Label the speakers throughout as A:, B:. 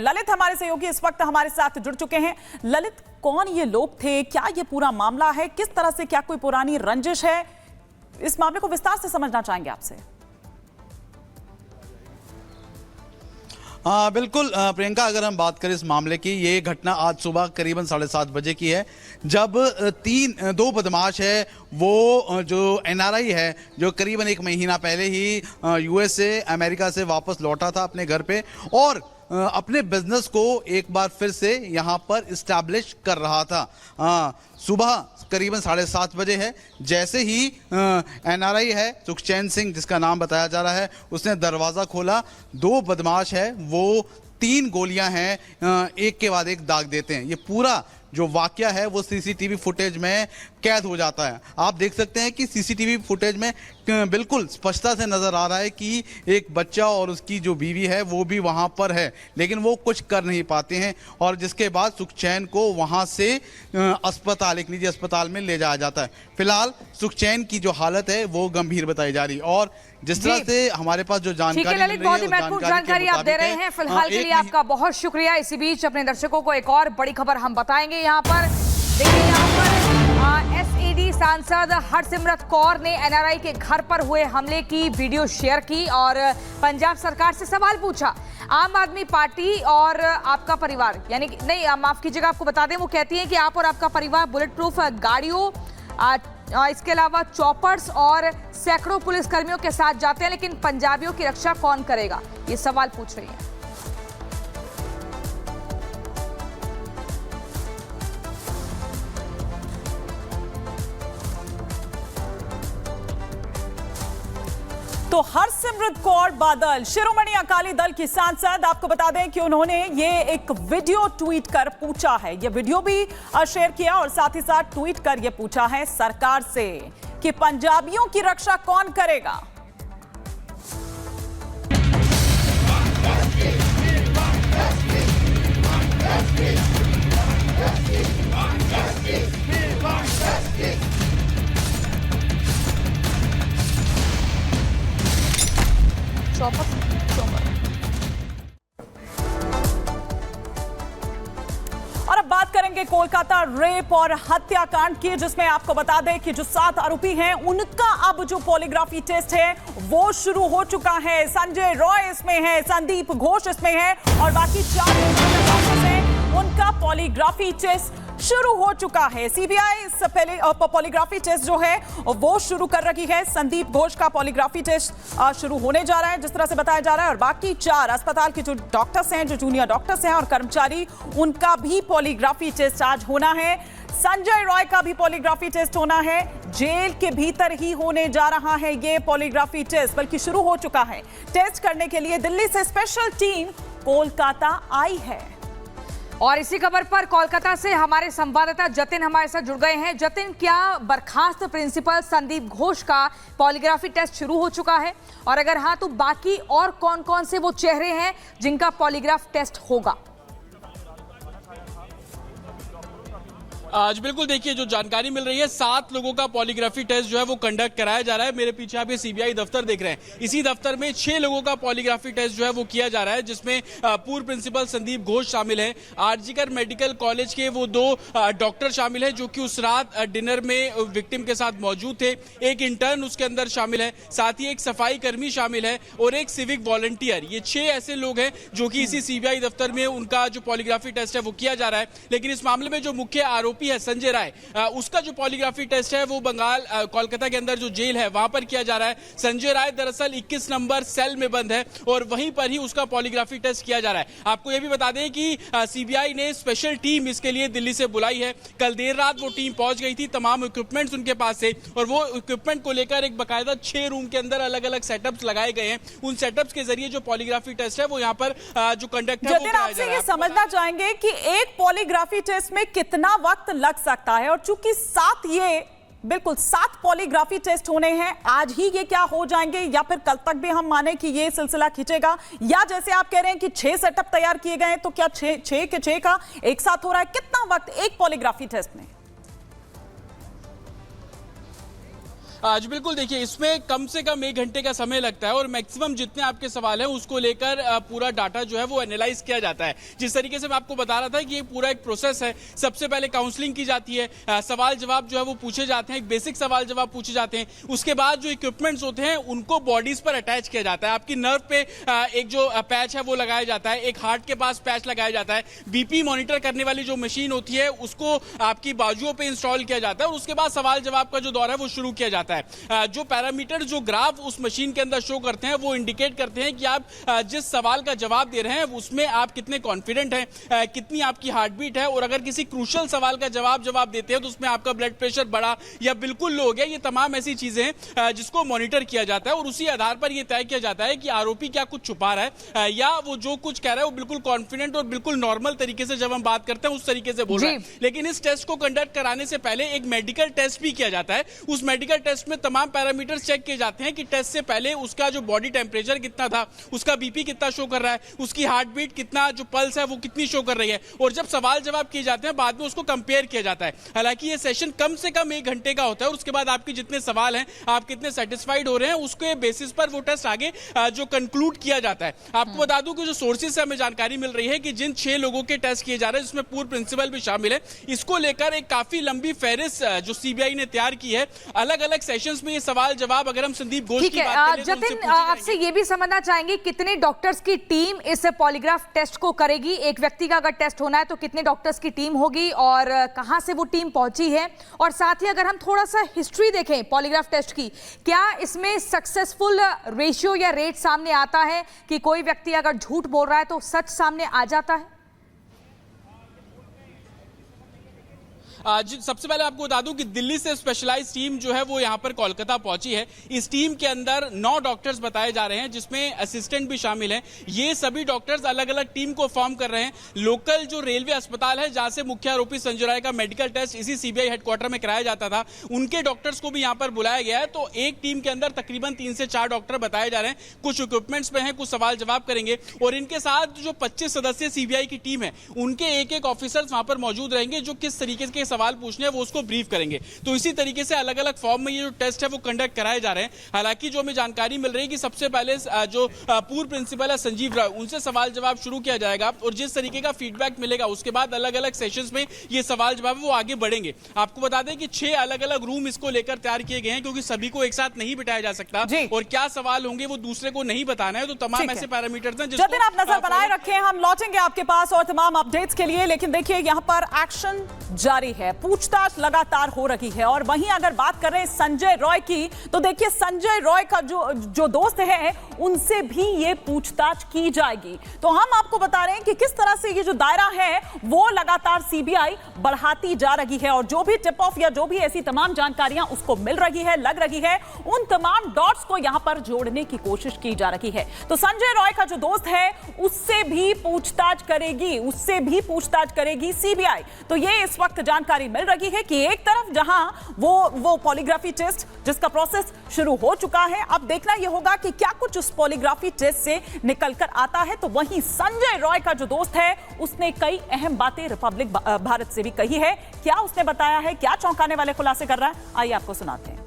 A: ललित हमारे सहयोगी इस वक्त हमारे साथ जुड़ चुके हैं। ललित, कौन ये लोग थे, क्या ये पूरा मामला है, किस तरह से, क्या कोई पुरानी रंजिश है, इस मामले को विस्तार से समझना चाहेंगे आपसे।
B: बिल्कुल प्रियंका, अगर हम बात करें इस मामले की, ये घटना आज सुबह करीबन 7:30 बजे की है, जब दो बदमाश है, वो जो एनआरआई है, जो करीबन 1 महीना पहले ही यूएसए अमेरिका से वापस लौटा था अपने घर पे और अपने बिजनेस को एक बार फिर से यहाँ पर इस्टेब्लिश कर रहा था। सुबह करीबन 7:30 बजे है, जैसे ही एनआरआई है सुखचैन सिंह, जिसका नाम बताया जा रहा है, उसने दरवाज़ा खोला। 2 बदमाश है, वो 3 गोलियां हैं, एक के बाद एक दाग देते हैं। ये पूरा जो वाकया है वो सीसीटीवी फुटेज में कैद हो जाता है। आप देख सकते हैं कि सीसीटीवी फुटेज में बिल्कुल स्पष्टता से नजर आ रहा है कि एक बच्चा और उसकी जो बीवी है वो भी वहां पर है, लेकिन वो कुछ कर नहीं पाते हैं और जिसके बाद सुखचैन को वहां से अस्पताल, एक निजी अस्पताल में ले जाया जाता है। फिलहाल सुखचैन की जो हालत है वो गंभीर बताई जा रही है और जिस तरह से हमारे पास जो जानकारी मिल रही है,
C: बहुत ही महत्वपूर्ण जानकारी आप दे रहे हैं। फिलहाल के लिए आपका बहुत शुक्रिया। इसी बीच अपने दर्शकों को एक और बड़ी खबर हम बताएंगे। यहाँ पर देखिए, यहाँ पर एसईडी सांसद हरसिमरत कौर ने एनआरआई के घर पर हुए हमले की वीडियो शेयर की और पंजाब सरकार से सवाल पूछा। आम आदमी पार्टी और आपका परिवार, यानी नहीं, माफ कीजिएगा, आपको बता दें, वो कहती है कि आप और आपका परिवार बुलेट प्रूफ गाड़ियों, इसके अलावा चॉपर्स और सैकड़ों पुलिसकर्मियों के साथ जाते हैं, लेकिन पंजाबियों की रक्षा कौन करेगा, ये सवाल पूछ रही है।
A: तो हरसिमरत कौर बादल, शिरोमणि अकाली दल की सांसद, आपको बता दें कि उन्होंने ये एक वीडियो ट्वीट कर पूछा है, ये वीडियो भी शेयर किया और साथ ही साथ ट्वीट कर ये पूछा है सरकार से कि पंजाबियों की रक्षा कौन करेगा। और अब बात करेंगे कोलकाता रेप और हत्याकांड की, जिसमें आपको बता दें कि जो 7 आरोपी हैं उनका अब जो पॉलीग्राफी टेस्ट है वो शुरू हो चुका है। संजय रॉय इसमें है, संदीप घोष इसमें है और बाकी 4 हैं, उनका पॉलीग्राफी टेस्ट शुरू हो चुका है। सीबीआई पहले पॉलीग्राफी टेस्ट जो है वो शुरू कर रही है। संदीप घोष का पॉलीग्राफी टेस्ट शुरू होने जा रहा है, जिस तरह से बताया जा रहा है, और बाकी 4 अस्पताल के जो डॉक्टर्स हैं, जो जूनियर डॉक्टर्स हैं और कर्मचारी, उनका भी पॉलीग्राफी टेस्ट आज होना है। संजय रॉय का भी पॉलीग्राफी टेस्ट होना है। जेल के भीतर ही होने जा रहा है ये पॉलीग्राफी टेस्ट, बल्कि शुरू हो चुका है। टेस्ट करने के लिए दिल्ली से स्पेशल टीम कोलकाता आई है।
C: और इसी खबर पर कोलकाता से हमारे संवाददाता जतिन हमारे साथ जुड़ गए हैं। जतिन, क्या बर्खास्त प्रिंसिपल संदीप घोष का पॉलीग्राफी टेस्ट शुरू हो चुका है, और अगर हाँ तो बाकी और कौन कौन से वो चेहरे हैं जिनका पॉलीग्राफ टेस्ट होगा?
D: आज बिल्कुल देखिए, जो जानकारी मिल रही है, 7 लोगों का पॉलीग्राफी टेस्ट जो है वो कंडक्ट कराया जा रहा है। मेरे पीछे आप ये सीबीआई दफ्तर देख रहे हैं, इसी दफ्तर में 6 लोगों का पॉलीग्राफी टेस्ट जो है वो किया जा रहा है, जिसमें पूर्व प्रिंसिपल संदीप घोष शामिल है, आरजीकर मेडिकल कॉलेज के वो 2 डॉक्टर शामिल है जो कि उस रात डिनर में विक्टिम के साथ मौजूद थे, एक इंटर्न उसके अंदर शामिल है, साथ ही एक सफाई कर्मी शामिल है और एक सिविक वॉलंटियर। ये 6 ऐसे लोग हैं जो कि इसी सीबीआई दफ्तर में उनका जो पॉलीग्राफी टेस्ट है वो किया जा रहा है। लेकिन इस मामले में जो मुख्य आरोपी है संजय राय, उसका जो पॉलीग्राफी टेस्ट है वो बंगाल कोलकाता के अंदर जो जेल है वहां पर किया जा रहा है। संजय राय दरअसल 21 नंबर सेल में बंद है और वहीं पर ही उसका पॉलीग्राफी टेस्ट किया जा रहा है। आपको यह भी बता दें कि सीबीआई ने स्पेशल टीम इसके लिए दिल्ली से बुलाई है। कल देर रात वो टीम पहुंच गई थी, तमाम इक्विपमेंट्स उनके पास से, और वो इक्विपमेंट को लेकर एक बाकायदा 6 रूम के अंदर अलग अलग सेटअप्स लगाए गए हैं। उन सेटअप्स के जरिए जो पॉलीग्राफी टेस्ट है वो यहाँ पर जो कंडक्ट है वो कराया जा रहा है।
A: समझना चाहेंगे कि एक पॉलीग्राफी टेस्ट में कितना वक्त लग सकता है, और चूंकि 7 पॉलीग्राफी टेस्ट होने हैं, आज ही ये क्या हो जाएंगे या फिर कल तक भी हम माने कि ये सिलसिला खींचेगा, या जैसे आप कह रहे हैं कि 6 सेटअप तैयार किए गए हैं, तो क्या 6 के 6 का एक साथ हो रहा है? कितना वक्त एक पॉलीग्राफी टेस्ट में?
D: आज बिल्कुल देखिए, इसमें कम से कम 1 घंटे का समय लगता है और मैक्सिमम जितने आपके सवाल हैं उसको लेकर पूरा डाटा जो है वो एनालाइज किया जाता है। जिस तरीके से मैं आपको बता रहा था कि ये पूरा एक प्रोसेस है। सबसे पहले काउंसलिंग की जाती है, सवाल जवाब जो है वो पूछे जाते हैं, एक बेसिक सवाल जवाब पूछे जाते हैं। उसके बाद जो इक्विपमेंट्स होते हैं उनको बॉडीज पर अटैच किया जाता है। आपकी नर्व पे एक जो पैच है वो लगाया जाता है, एक हार्ट के पास पैच लगाया जाता है, बीपी मॉनिटर करने वाली जो मशीन होती है उसको आपकी बाजुओं पे इंस्टॉल किया जाता है और उसके बाद सवाल जवाब का जो दौर है वो शुरू किया जाता है। जो पैरामीटर, जो ग्राफ उस मशीन के अंदर शो करते हैं वो इंडिकेट करते हैं कि आप जिस सवाल का जवाब दे रहे हैं उसमें आप कितने कॉन्फिडेंट हैं, कितनी आपकी हार्ट बीट है, और अगर किसी क्रूशियल सवाल का जवाब देते हैं तो उसमें आपका ब्लड प्रेशर बढ़ा या बिल्कुल लो हो गया। ये तमाम ऐसी चीजें हैं जिसको मॉनिटर किया जाता है और उसी आधार पर यह तय किया जाता है कि आरोपी क्या कुछ छुपा रहा है या वो जो कुछ कह रहा है वो बिल्कुल कॉन्फिडेंट और बिल्कुल नॉर्मल तरीके से जब हम बात करते हैं उस तरीके से बोल रहा है। लेकिन इस टेस्ट को कंडक्ट कराने से पहले एक मेडिकल टेस्ट भी किया जाता है। उस मेडिकल टेस्ट में तमाम पैरामीटर्स चेक किए जाते हैं कि टेस्ट से पहले उसका जो बॉडी टेम्परेचर कितना था, उसका बीपी कितना शो कर रहा है, उसकी हार्ट बीट कितना, जो पल्स है वो कितनी शो कर रही है, और जब सवाल जवाब किए जाते हैं बाद में उसको कंपेयर किया जाता है। हालांकि ये सेशन कम से कम 1 घंटे का होता है और उसके बाद आपके जितने सवाल हैं, आप कितने सेटिस्फाइड हो रहे हैं, उसके बेसिस पर वो टेस्ट आगे जो कंक्लूड किया जाता है। आपको बता दूं कि जो सोर्सेज से हमें जानकारी मिल रही है कि जिन 6 लोगों के टेस्ट किए जा रहे हैं जिसमें पूर्व प्रिंसिपल भी शामिल है, इसको लेकर एक काफी लंबी फेहरिस्त जो सीबीआई ने तैयार की है। अलग अलग सेशंस में ये सवाल जवाब, अगर हम संदीप घोष की बात करें तो
C: जतिन, आपसे ये भी समझना चाहेंगे कितने डॉक्टर्स की टीम इस पॉलीग्राफ टेस्ट को करेगी? एक व्यक्ति का अगर टेस्ट होना है तो कितने डॉक्टर्स की टीम होगी और कहां से वो टीम पहुंची है? और साथ ही अगर हम थोड़ा सा हिस्ट्री देखें पॉलीग्राफ टेस्ट की, क्या इसमें सक्सेसफुल रेशियो या रेट सामने आता है कि कोई व्यक्ति अगर झूठ बोल रहा है तो सच सामने आ जाता है?
D: सबसे पहले आपको बता दूं कि दिल्ली से स्पेशलाइज टीम जो है वो यहां पर कोलकाता पहुंची है। इस टीम के अंदर 9 डॉक्टर्स बताए जा रहे हैं जिसमें असिस्टेंट भी शामिल हैं। ये सभी डॉक्टर्स अलग अलग टीम को फॉर्म कर रहे हैं। लोकल जो रेलवे अस्पताल है जहां से मुख्य आरोपी संजय राय का मेडिकल टेस्ट इसी सीबीआई हेडक्वार्टर में कराया जाता था, उनके डॉक्टर्स को भी यहां पर बुलाया गया है। तो एक टीम के अंदर तकरीबन 3 से 4 डॉक्टर बताए जा रहे हैं। कुछ इक्विपमेंट्स में हैं, कुछ सवाल जवाब करेंगे और इनके साथ जो 25 सदस्यीय सीबीआई की टीम है उनके एक ऑफिसर्स वहां पर मौजूद रहेंगे जो किस तरीके के सवाल पूछने हैं वो उसको ब्रीफ करेंगे। तो इसी तरीके से अलग अलग फॉर्म में ये जो टेस्ट है वो कंडक्ट कराए जा रहे हैं। हालांकि जो हमें जानकारी मिल रही है कि सबसे पहले जो पूर्व प्रिंसिपल है संजीव राय, उनसे सवाल जवाब शुरू किया जाएगा और जिस तरीके का फीडबैक मिलेगा उसके बाद अलग अलग सेशंस में ये सवाल जवाब वो आगे बढ़ेंगे। आपको बता दें कि 6 अलग अलग रूम इसको लेकर तैयार किए गए हैं क्योंकि सभी को एक साथ नहीं बिठाया जा सकता और क्या सवाल होंगे वो दूसरे को नहीं बताना है। तो तमाम ऐसे पैरामीटर्स हैं
A: जिसको आप नजर बनाए रखें। हम लौटेंगे आपके पास और तमाम अपडेट्स के लिए, लेकिन देखिए यहां पर एक्शन जारी है, पूछताछ लगातार हो रही है। और वहीं अगर बात करें संजय रॉय की, तो देखिए संजय रॉय का जो दोस्त है उनसे भी ये पूछताछ की जाएगी। तो हम आपको बता रहे हैं कि किस तरह से ये जो दायरा है वो लगातार सीबीआई बढ़ाती जा रही है और जो भी टिप ऑफ या जो भी ऐसी तमाम जानकारियां उसको मिल रही है, लग रही है, उन तमाम डॉट्स को यहां पर जोड़ने की कोशिश की जा रही है। तो संजय रॉय का जो दोस्त है उससे भी पूछताछ करेगी सीबीआई। तो ये इस वक्त जानकारी मिल रही है कि एक तरफ जहां वो पॉलीग्राफी टेस्ट जिसका प्रोसेस शुरू हो चुका है, अब देखना यह होगा कि क्या कुछ उस पॉलीग्राफी टेस्ट से निकलकर आता है। तो वहीं संजय रॉय का जो दोस्त है उसने कई अहम बातें रिपब्लिक भारत से भी कही है। क्या उसने बताया है, क्या चौंकाने वाले खुलासे कर रहा है, आइए आपको सुनाते हैं।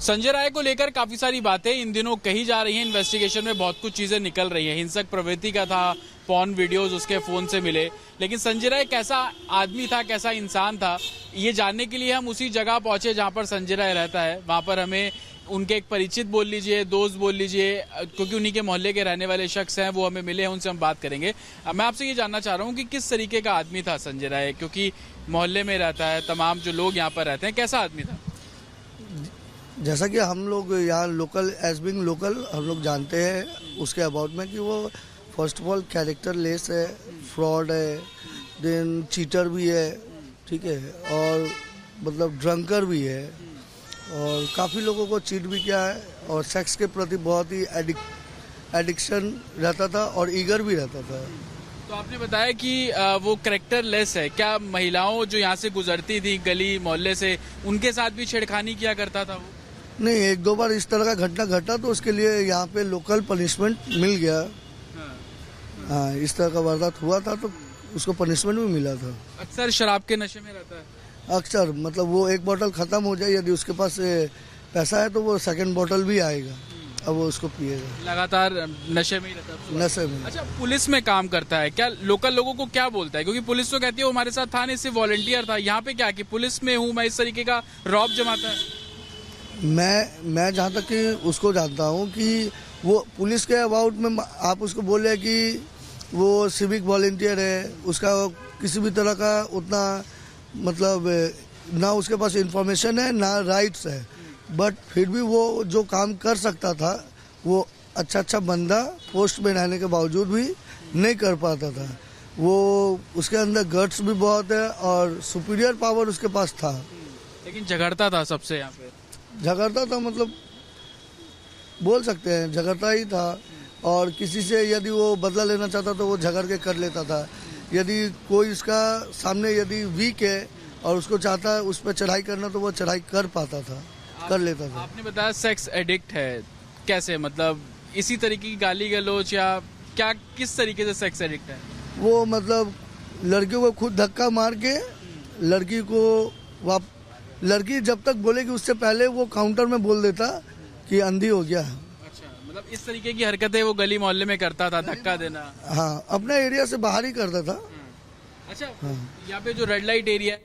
D: संजय राय को लेकर काफी सारी बातें इन दिनों कही जा रही हैं। इन्वेस्टिगेशन में बहुत कुछ चीजें निकल रही हैं। हिंसक प्रवृत्ति का था, पॉर्न वीडियोस उसके फोन से मिले, लेकिन संजय राय कैसा आदमी था, कैसा इंसान था, ये जानने के लिए हम उसी जगह पहुंचे जहां पर संजय राय रहता है। वहां पर हमें उनके एक परिचित बोल लीजिए, दोस्त बोल लीजिए, क्योंकि उन्हीं के मोहल्ले के रहने वाले शख्स हैं, वो हमें मिले हैं, उनसे हम बात करेंगे। मैं आपसे ये जानना चाह रहा हूँ कि किस तरीके का आदमी था संजय राय, क्योंकि मोहल्ले में रहता है, तमाम जो लोग यहाँ पर रहते हैं, कैसा आदमी था?
E: जैसा कि हम लोग यहाँ लोकल, एज बिंग लोकल, हम लोग जानते हैं उसके अबाउट में कि वो first of all character less है, फ्रॉड है, देन चीटर भी है, ठीक है, और मतलब ड्रंकर भी है और काफ़ी लोगों को चीट भी किया है और सेक्स के प्रति बहुत ही एडिक्शन रहता था और ईगर भी रहता था।
D: तो आपने बताया कि वो कैरेक्टर लेस है, क्या महिलाओं जो यहाँ से गुजरती थी गली मोहल्ले से, उनके साथ भी छेड़खानी किया करता था वो?
E: नहीं, 1-2 बार इस तरह का घटना घटा तो उसके लिए यहाँ पे लोकल पनिशमेंट मिल गया। हाँ, इस तरह का वारदात हुआ था तो उसको पनिशमेंट भी मिला था।
D: अक्सर शराब के नशे में रहता है।
E: अक्सर मतलब वो एक बोतल ख़त्म हो जाए, यदि उसके पास पैसा है तो वो सेकंड बोतल भी आएगा, अब वो उसको पिएगा।
D: लगातार नशे में ही रहता है।
E: नशे में।
D: अच्छा, पुलिस में काम करता है क्या, लोकल लोगों को क्या बोलता है? क्योंकि पुलिस तो कहती है वो हमारे साथ था नहीं, सिर्फ वॉलंटियर था। यहाँ पे क्या कि पुलिस में हूँ मैं, इस तरीके का रौब जमाता है।
E: मैं जहाँ तक कि उसको जानता हूँ कि वो पुलिस के अबाउट में आप उसको बोल रहे हैं कि वो सिविक वॉलंटियर है, उसका किसी भी तरह का उतना मतलब ना उसके पास इंफॉर्मेशन है ना राइट्स है, बट फिर भी वो जो काम कर सकता था वो अच्छा बंदा पोस्ट में रहने के बावजूद भी नहीं कर पाता था। वो उसके अंदर गट्स भी बहुत है और सुपीरियर पावर उसके पास था,
D: लेकिन झगड़ता था सबसे। यहाँ पे
E: झगड़ता था, मतलब बोल सकते हैं झगड़ता ही था। और किसी से यदि वो बदला लेना चाहता तो वो झगड़ के कर लेता था। यदि कोई उसका सामने यदि वीक है और उसको चाहता है उस पर चढ़ाई करना तो वो चढ़ाई कर पाता था, कर लेता था।
D: आपने बताया सेक्स एडिक्ट है, कैसे मतलब इसी तरीके की गाली गलौज या क्या, किस तरीके से सेक्स एडिक्ट है?
E: वो मतलब लड़कियों को खुद धक्का मार के लड़की को लड़की जब तक बोलेगी उससे पहले वो काउंटर में बोल देता कि अंधी हो गया।
D: अच्छा, मतलब इस तरीके की हरकतें वो गली मोहल्ले में करता था, धक्का देना।
E: हाँ, अपने एरिया से बाहर ही करता था।
D: अच्छा, यहाँ पे जो रेड लाइट एरिया है